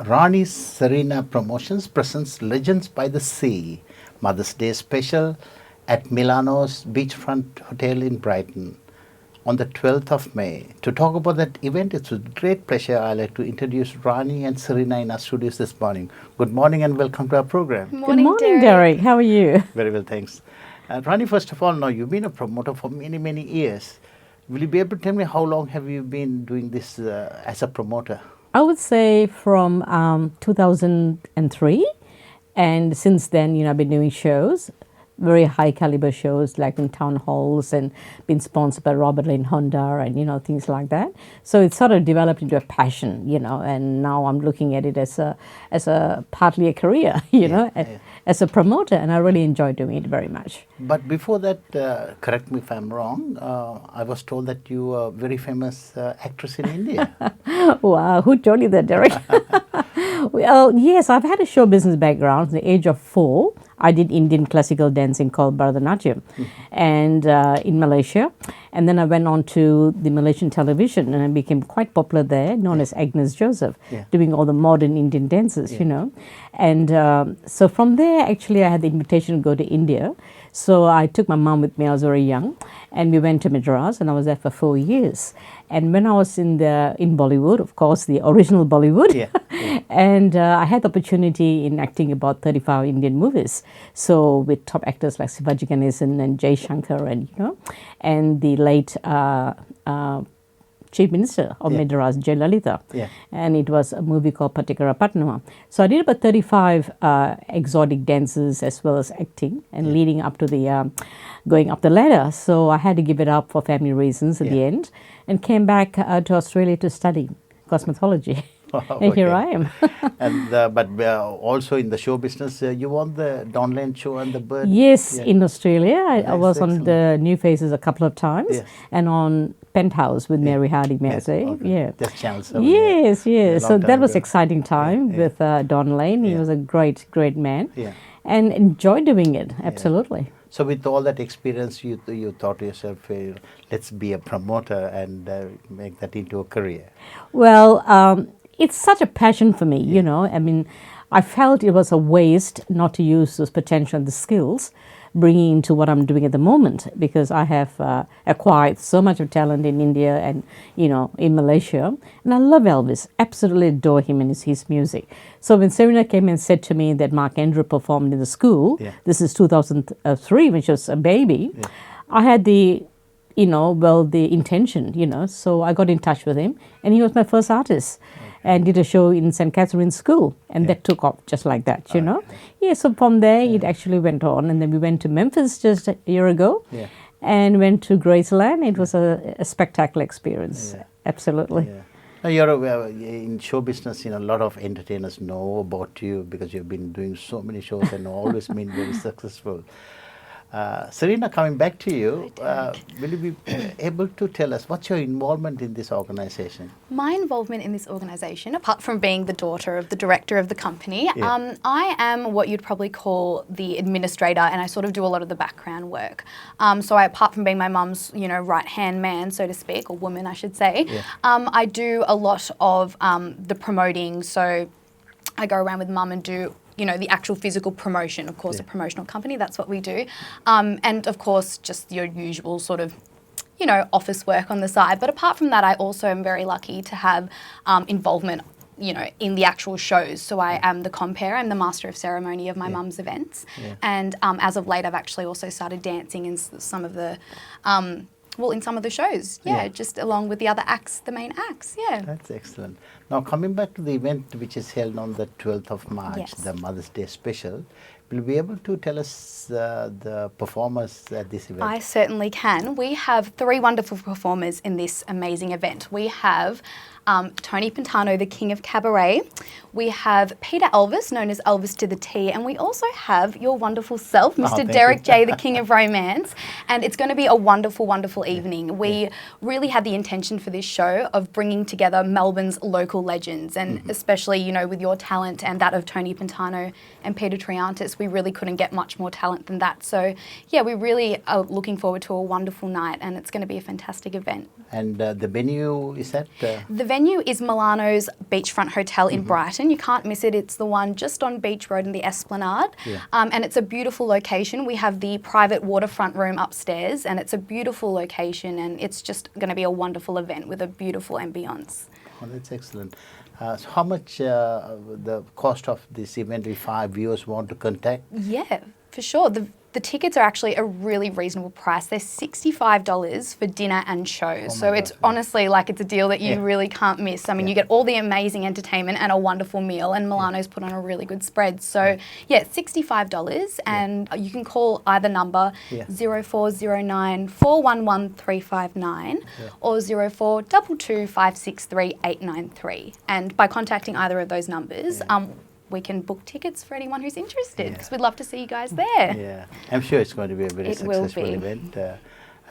Rani's Serena Promotions presents Legends by the Sea, Mother's Day special at Milano's Beachfront Hotel in Brighton on the 12th of May. To talk about that event, it's with great pleasure I'd like to introduce Rani and Serena in our studios this morning. Good morning and welcome to our program. Good morning, Derek. How are you? Very well, thanks. Rani, first of all, now you've been a promoter for many, many years. Will you be able to tell me how long have you been doing this as a promoter? I would say from 2003, and since then, I've been doing shows, very high caliber shows like in town halls, and been sponsored by Robert Lane Honda and things like that. So it sort of developed into a passion, and now I'm looking at it as a partly a career, as a promoter, and I really enjoy doing it very much. But before that, correct me if I'm wrong, I was told that you were a very famous actress in India. Wow, who told you that, Derek? Well, yes, I've had a show business background. At the age of 4, I did Indian classical dancing called Bharatanatyam and in Malaysia. And then I went on to the Malaysian television and I became quite popular there, known as Agnes Joseph, doing all the modern Indian dances, And so from there, actually, I had the invitation to go to India. So I took my mom with me. I was very young, and we went to Madras, and I was there for 4 years. And when I was in Bollywood, of course, the original Bollywood, and I had the opportunity in acting about 35 Indian movies. So with top actors like Sivaji Ganesan and Jay Shankar, and the late Chief Minister of Madras, Jayalalitha. And it was a movie called Patikara Patnama. So I did about 35 exotic dances as well as acting and leading up to the going up the ladder. So I had to give it up for family reasons at the end and came back to Australia to study cosmetology. And here I am. And but also in the show business, you won the Don Lane show and the Bird. Yes, in Australia. I was on the New Faces a couple of times and on Penthouse with Mary Hardy, may I say. That's channels. Yes. So that was exciting time with Don Lane. He was a great man and enjoyed doing it, absolutely. So with all that experience, you thought to yourself, let's be a promoter and make that into a career. Well, it's such a passion for me, I mean, I felt it was a waste not to use those potential and the skills bringing into what I'm doing at the moment, because I have acquired so much of talent in India and, in Malaysia. And I love Elvis, absolutely adore him and his music. So when Serena came and said to me that Mark Andrew performed in the school, this is 2003, which was a baby, I had the intention, so I got in touch with him and he was my first artist. And did a show in St. Catherine's School, and that took off just like that, so from there it actually went on, and then we went to Memphis just a year ago, and went to Graceland. It was a spectacular experience, absolutely. Now you're in show business, a lot of entertainers know about you because you've been doing so many shows and always been very successful. Serena, coming back to you, will you be able to tell us what's your involvement in this organization? My involvement in this organization, apart from being the daughter of the director of the company, I am what you'd probably call the administrator, and I sort of do a lot of the background work. So apart from being my mum's, right-hand man, so to speak, or woman, I should say, I do a lot of the promoting. So I go around with mum and do the actual physical promotion, of course, a promotional company, that's what we do. And of course, just your usual sort of, office work on the side. But apart from that, I also am very lucky to have involvement, in the actual shows. So I am the compere, I'm the master of ceremony of my mum's events. And as of late, I've actually also started dancing in some of the in some of the shows, just along with the other acts, the main acts, That's excellent. Now, coming back to the event which is held on the 12th of March, the Mother's Day special, will you be able to tell us the performers at this event? I certainly can. We have 3 wonderful performers in this amazing event. We have Tony Pantano, the King of Cabaret. We have Peter Elvis, known as Elvis to the T, and we also have your wonderful self, Mr. Derek J, the King of Romance. And it's going to be a wonderful, wonderful evening. We really had the intention for this show of bringing together Melbourne's local local legends, and especially, you know, with your talent and that of Tony Pantano and Peter Triantis, we really couldn't get much more talent than that. So, yeah, we really are looking forward to a wonderful night, and it's going to be a fantastic event. And the venue is at? The venue is Milano's Beachfront Hotel in Brighton. You can't miss it. It's the one just on Beach Road in the Esplanade. Yeah. And it's a beautiful location. We have the private waterfront room upstairs, and it's a beautiful location, and it's just going to be a wonderful event with a beautiful ambience. Oh, that's excellent. So how much the cost of this event if our viewers want to contact? Yeah, for sure. The tickets are actually a really reasonable price. They're $65 for dinner and shows. So it's honestly like it's a deal that you really can't miss. I mean, you get all the amazing entertainment and a wonderful meal, and Milano's put on a really good spread. So yeah, $65, and you can call either number 0409 411 359 or 0422 563 893. And by contacting either of those numbers, we can book tickets for anyone who's interested, because we'd love to see you guys there. Yeah, I'm sure it's going to be a very successful event.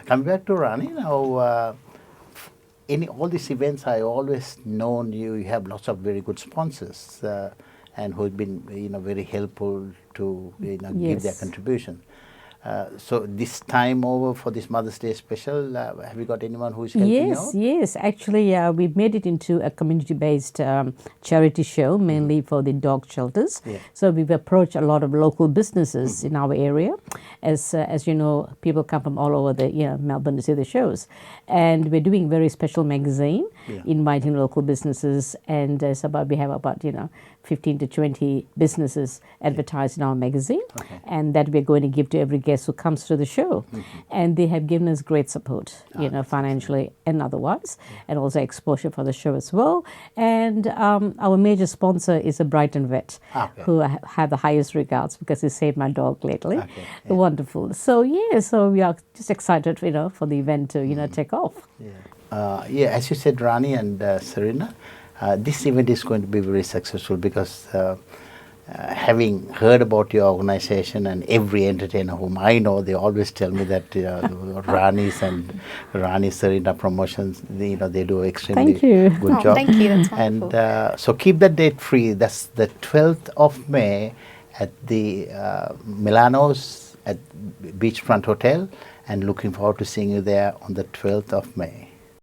Coming back to Rani now, in all these events, I always known you have lots of very good sponsors and who've been very helpful to give their contribution. So this time over for this Mother's Day special, have you got anyone who is helping out? Yes. Actually, we've made it into a community-based charity show, mainly for the dog shelters. Yeah. So we've approached a lot of local businesses in our area. As you know, people come from all over Melbourne to see the shows. And we're doing a very special magazine, inviting local businesses. And we have about 15 to 20 businesses advertised in our magazine. Okay. And that we're going to give to every guest who comes to the show. And they have given us great support, financially and otherwise, and also exposure for the show as well. And our major sponsor is a Brighton vet, who I have the highest regards because he saved my dog lately. Wonderful. So we are just excited, for the event to, take off. As you said, Rani and Serena, this event is going to be very successful because having heard about your organization, and every entertainer whom I know, they always tell me that Rani's and Rani Serena promotions, they do extremely good job. Thank you, that's wonderful. And so keep that date free. That's the 12th of May at the Milano's at Beachfront Hotel, and looking forward to seeing you there on the 12th of May.